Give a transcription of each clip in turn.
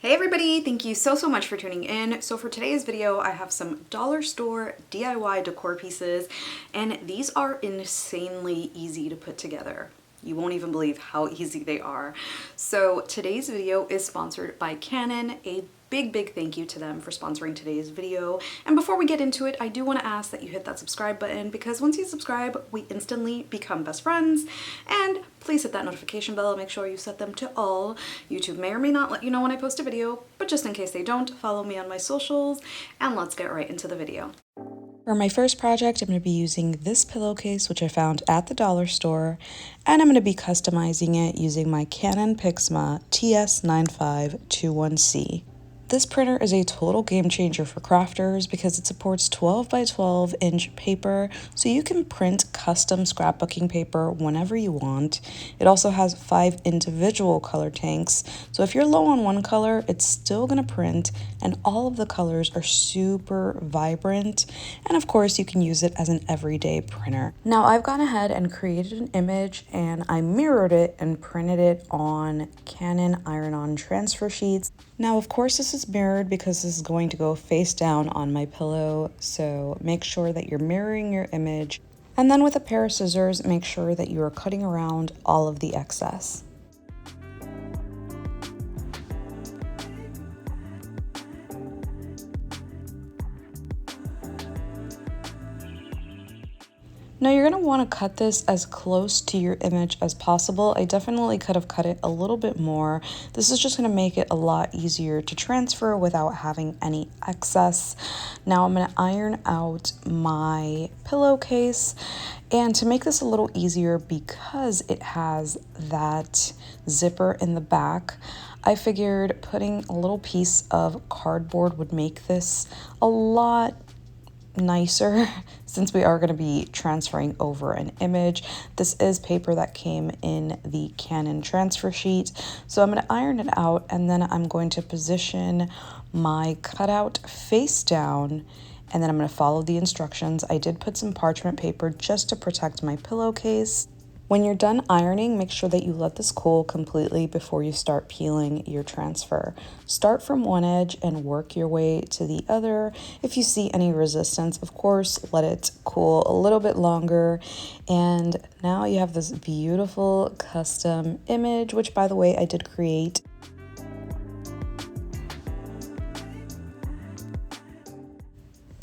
Hey everybody, thank you so much for tuning in. So for today's video, I have some dollar store DIY decor pieces, and these are insanely easy to put together. You won't even believe how easy they are. So today's video is sponsored by Canon. A big thank you to them for sponsoring today's video. And before we get into it, I do want to ask that you hit that subscribe button, because once you subscribe, we instantly become best friends. And please hit that notification bell. Make sure you set them to all. YouTube may or may not let you know when I post a video, but just in case they don't, follow me on my socials, and let's get right into the video. For my first project, I'm going to be using this pillowcase, which I found at the dollar store, and I'm going to be customizing it using my Canon PIXMA TS9521C. This printer is a total game changer for crafters because it supports 12 by 12 inch paper, so you can print custom scrapbooking paper whenever you want. It also has 5 individual color tanks, so if you're low on one color, it's still going to print, and all of the colors are super vibrant, and of course you can use it as an everyday printer. Now I've gone ahead and created an image, and I mirrored it and printed it on Canon iron-on transfer sheets. Now, of course, this is mirrored because this is going to go face down on my pillow, so make sure that you're mirroring your image. And then with a pair of scissors, make sure that you are cutting around all of the excess. Now you're going to want to cut this as close to your image as possible. I definitely could have cut it a little bit more. This is just going to make it a lot easier to transfer without having any excess. Now I'm going to iron out my pillowcase, and to make this a little easier, because it has that zipper in the back, I figured putting a little piece of cardboard would make this a lot nicer since we are going to be transferring over an image. This is paper that came in the Canon transfer sheet, so I'm going to iron it out, and then I'm going to position my cutout face down, and then I'm going to follow the instructions. I did put some parchment paper just to protect my pillowcase. When you're done ironing, make sure that you let this cool completely before you start peeling your transfer. Start from one edge and work your way to the other. If you see any resistance, of course, let it cool a little bit longer. And now you have this beautiful custom image, which, by the way, I did create.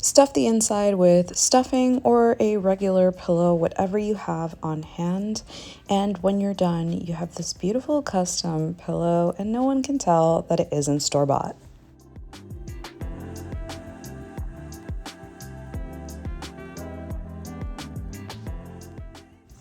Stuff the inside with stuffing or a regular pillow, whatever you have on hand. And when you're done, you have this beautiful custom pillow, and no one can tell that it isn't store-bought.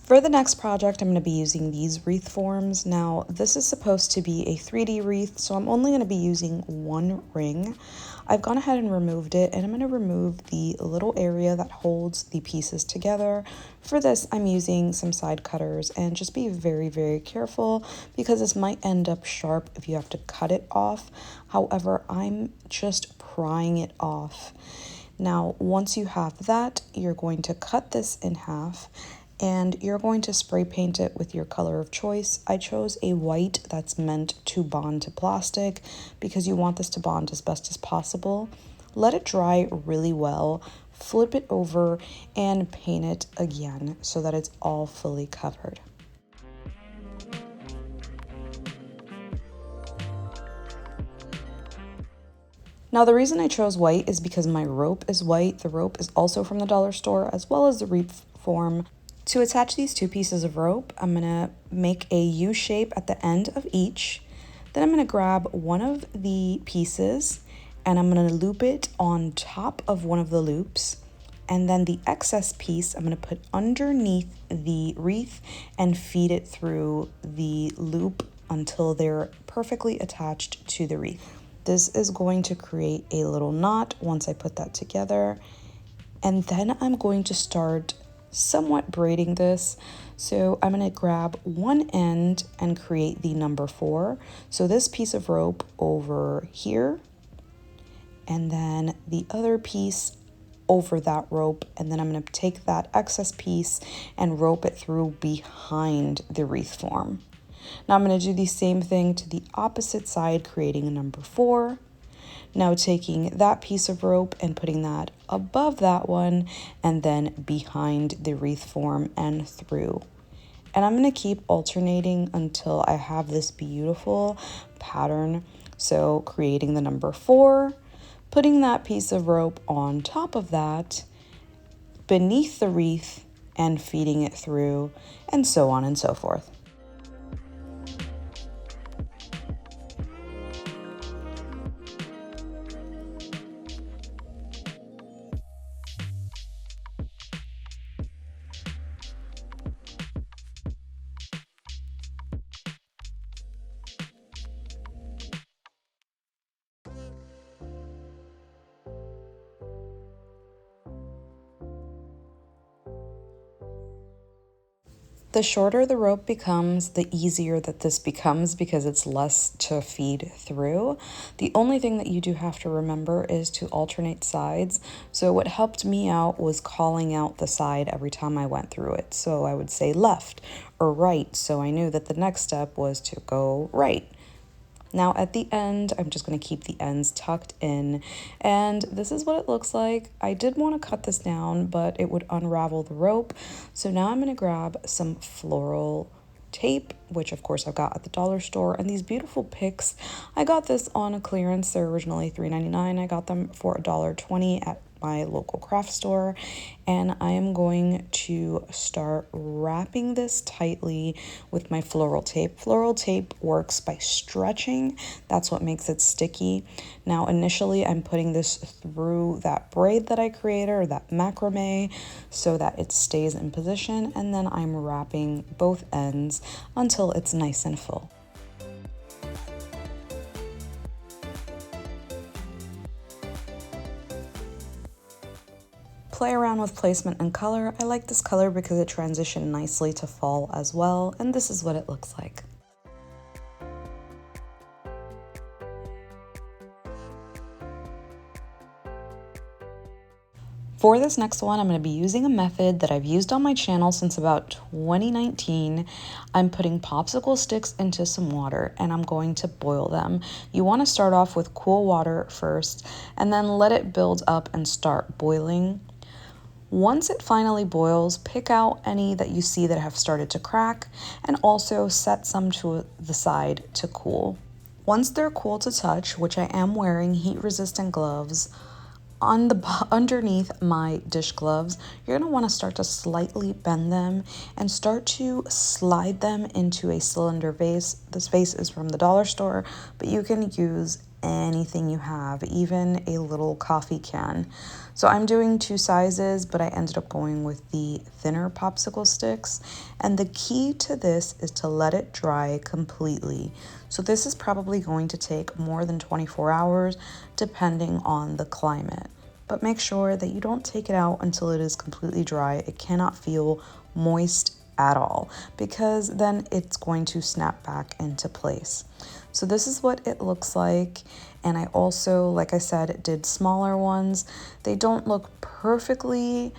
For the next project, I'm going to be using these wreath forms. Now, this is supposed to be a 3D wreath, so I'm only going to be using one ring. I've gone ahead and removed it, and I'm going to remove the little area that holds the pieces together. For this, I'm using some side cutters, and just be very careful, because this might end up sharp if you have to cut it off. However, I'm just prying it off. Now, once you have that, you're going to cut this in half, and you're going to spray paint it with your color of choice. I chose a white that's meant to bond to plastic because you want this to bond as best as possible. Let it dry really well, flip it over, and paint it again so that it's all fully covered. Now, the reason I chose white is because my rope is white. The rope is also from the dollar store, as well as the wreath form. To attach these two pieces of rope, I'm going to make a U shape at the end of each. Then I'm going to grab one of the pieces, and I'm going to loop it on top of one of the loops. And then the excess piece I'm going to put underneath the wreath and feed it through the loop until they're perfectly attached to the wreath. This is going to create a little knot once I put that together. And then I'm going to start somewhat braiding this. So I'm going to grab one end and create the number 4. So this piece of rope over here, and then the other piece over that rope, and then I'm going to take that excess piece and rope it through behind the wreath form. Now I'm going to do the same thing to the opposite side, creating a number 4. Now taking that piece of rope and putting that above that one and then behind the wreath form and through. And I'm going to keep alternating until I have this beautiful pattern. So creating the number 4, putting that piece of rope on top of that, beneath the wreath, and feeding it through, and so on and so forth. The shorter the rope becomes, the easier that this becomes because it's less to feed through. The only thing that you do have to remember is to alternate sides. So what helped me out was calling out the side every time I went through it. So I would say left or right, so I knew that the next step was to go right. Now at the end, I'm just going to keep the ends tucked in, and this is what it looks like. I did want to cut this down, but it would unravel the rope. So now I'm going to grab some floral tape, which of course I got at the dollar store, and these beautiful picks. I got this on a clearance. They're originally $3.99. I got them for $1.20 at my local craft store, and I am going to start wrapping this tightly with my floral tape. Floral tape works by stretching. That's what makes it sticky. Now initially I'm putting this through that braid that I created, or that macrame, so that it stays in position, and then I'm wrapping both ends until it's nice and full. Play around with placement and color. I like this color because it transitioned nicely to fall as well, and this is what it looks like. For this next one, I'm going to be using a method that I've used on my channel since about 2019. I'm putting popsicle sticks into some water and I'm going to boil them. You want to start off with cool water first and then let it build up and start boiling. Once it finally boils, pick out any that you see that have started to crack and also set some to the side to cool. Once they're cool to touch, which I am wearing heat-resistant gloves, underneath my dish gloves, you're going to want to start to slightly bend them and start to slide them into a cylinder vase. This vase is from the dollar store, but you can use anything you have, even a little coffee can. So I'm doing 2 sizes, but I ended up going with the thinner popsicle sticks. And the key to this is to let it dry completely. So this is probably going to take more than 24 hours, depending on the climate. But make sure that you don't take it out until it is completely dry. It cannot feel moist at all, because then it's going to snap back into place. So this is what it looks like. And I also, like I said, did smaller ones. They don't look perfectly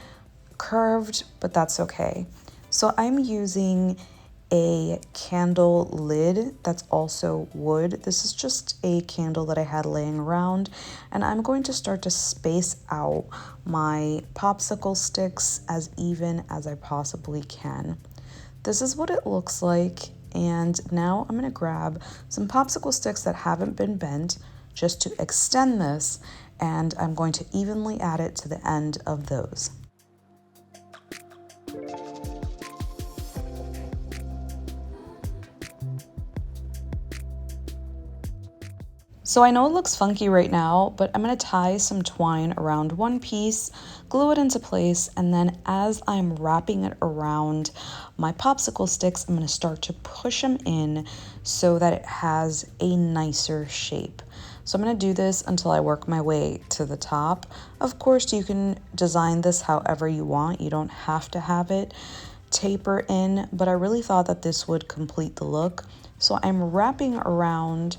curved, but that's okay. So I'm using a candle lid that's also wood. This is just a candle that I had laying around, and I'm going to start to space out my popsicle sticks as even as I possibly can. This is what it looks like, and now I'm going to grab some popsicle sticks that haven't been bent just to extend this, and I'm going to evenly add it to the end of those. So I know it looks funky right now, but I'm going to tie some twine around one piece, glue it into place, and then as I'm wrapping it around my popsicle sticks, I'm going to start to push them in so that it has a nicer shape. So I'm going to do this until I work my way to the top. Of course, you can design this however you want. You don't have to have it taper in, but I really thought that this would complete the look. So I'm wrapping around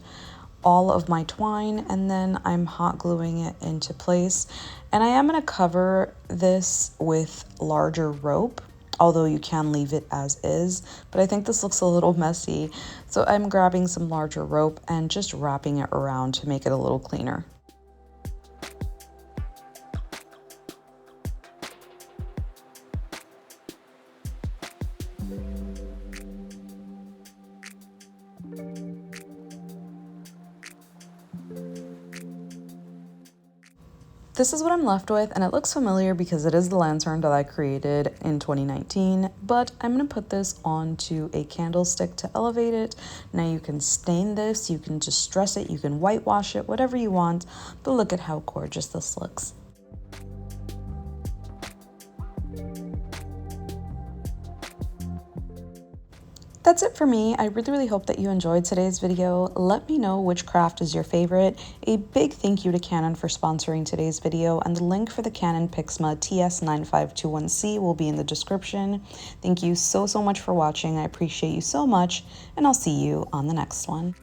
all of my twine and then I'm hot gluing it into place. And I am going to cover this with larger rope. although you can leave it as is, but I think this looks a little messy. So I'm grabbing some larger rope and just wrapping it around to make it a little cleaner. This is what I'm left with, and it looks familiar because it is the lantern that I created in 2019, but I'm going to put this onto a candlestick to elevate it. Now you can stain this, you can distress it, you can whitewash it, whatever you want, but look at how gorgeous this looks. That's it for me. I really hope that you enjoyed today's video. Let me know which craft is your favorite. A big thank you to Canon for sponsoring today's video, and the link for the Canon PIXMA TS9521C will be in the description. Thank you so much for watching. I appreciate you so much, and I'll see you on the next one.